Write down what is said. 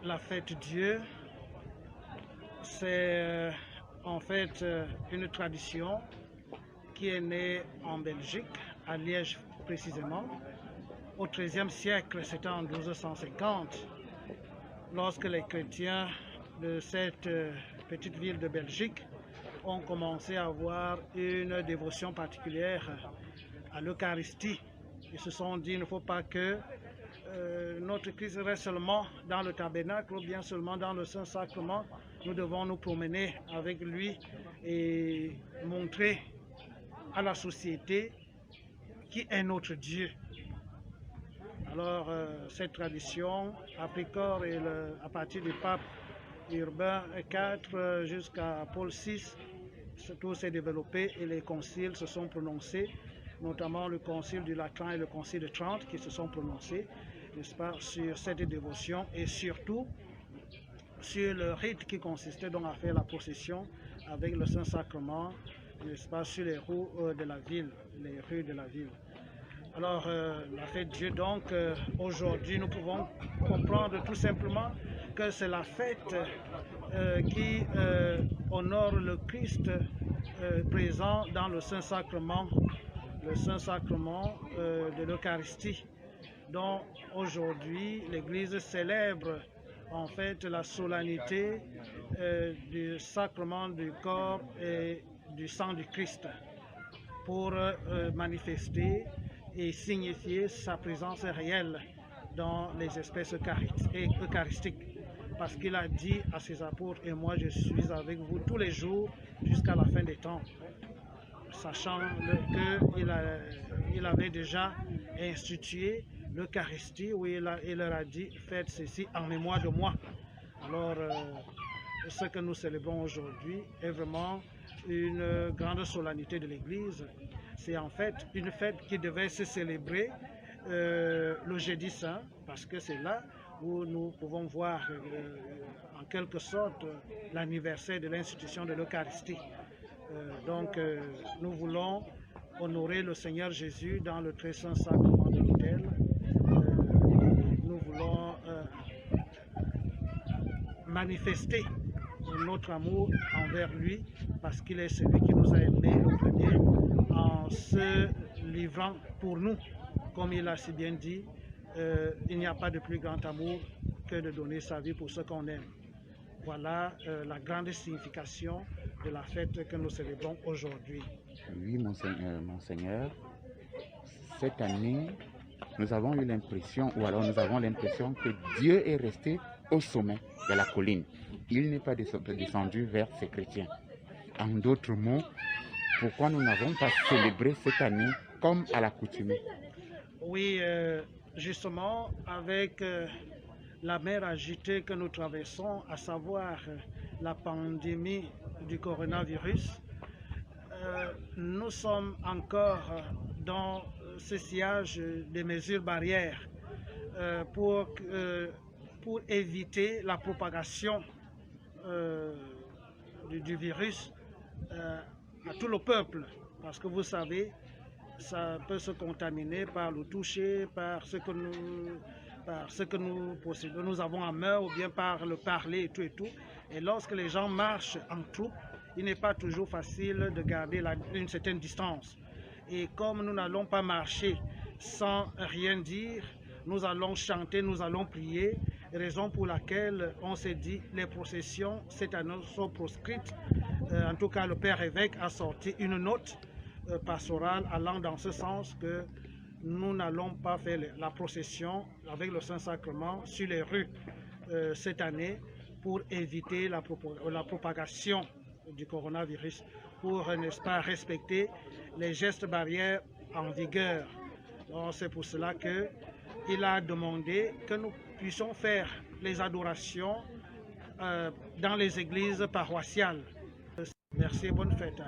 La fête Dieu, c'est en fait une tradition qui est née en Belgique, à Liège précisément. Au XIIIe siècle, c'était en 1250, lorsque les chrétiens de cette petite ville de Belgique ont commencé à avoir une dévotion particulière à l'Eucharistie. Ils se sont dit, il ne faut pas que notre Christ reste seulement dans le tabernacle ou bien seulement dans le Saint-Sacrement. Nous devons nous promener avec lui et montrer à la société qui est notre Dieu. Alors, cette tradition a pris corps à partir du pape Urbain IV jusqu'à Paul VI. Tout s'est développé et les conciles se sont prononcés, notamment le concile du Lateran et le concile de Trente qui se sont prononcés, n'est-ce pas, sur cette dévotion et surtout sur le rite qui consistait donc à faire la procession avec le Saint-Sacrement, n'est-ce pas, sur les rues de la ville, les rues de la ville. Alors, la fête Dieu, donc, aujourd'hui, nous pouvons comprendre tout simplement que c'est la fête qui honore le Christ présent dans le Saint-Sacrement, de l'Eucharistie, dont aujourd'hui l'Église célèbre en fait la solennité du sacrement du corps et du sang du Christ pour manifester et signifier sa présence réelle dans les espèces eucharistiques. Parce qu'il a dit à ses apôtres, et moi je suis avec vous tous les jours jusqu'à la fin des temps, sachant qu'il avait déjà institué l'Eucharistie où il leur a dit, faites ceci en mémoire de moi. Alors, ce que nous célébrons aujourd'hui est vraiment une grande solennité de l'Église. C'est en fait une fête qui devait se célébrer le jeudi saint, parce que c'est là où nous pouvons voir en quelque sorte l'anniversaire de l'institution de l'Eucharistie. Donc nous voulons honorer le Seigneur Jésus dans le très saint sacrement de l'autel. Nous voulons manifester notre amour envers lui parce qu'il est celui qui nous a aimés le premier en se livrant pour nous. Comme il a si bien dit, il n'y a pas de plus grand amour que de donner sa vie pour ceux qu'on aime. Voilà la grande signification de la fête que nous célébrons aujourd'hui. Oui, Monseigneur, cette année, nous avons eu l'impression, ou alors nous avons l'impression que Dieu est resté au sommet de la colline. Il n'est pas descendu vers ses chrétiens. En d'autres mots, pourquoi nous n'avons pas célébré cette année comme à l'accoutumée? Oui, justement, avec la mer agitée que nous traversons, à savoir la pandémie du coronavirus, nous sommes encore dans ce sillage des mesures barrières pour éviter la propagation du virus à tout le peuple. Parce que vous savez, ça peut se contaminer par le toucher, par ce que nous possédons, nous avons en main, ou bien par le parler et tout et tout. Et lorsque les gens marchent en troupe, il n'est pas toujours facile de garder une certaine distance. Et comme nous n'allons pas marcher sans rien dire, nous allons chanter, nous allons prier, raison pour laquelle on s'est dit les processions cette année sont proscrites. En tout cas, le Père évêque a sorti une note pastorale allant dans ce sens que nous n'allons pas faire la procession avec le Saint-Sacrement sur les rues cette année pour éviter la propagation du coronavirus, pour, n'est-ce pas, respecter les gestes barrières en vigueur. C'est pour cela qu'il a demandé que nous puissions faire les adorations dans les églises paroissiales. Merci et bonne fête.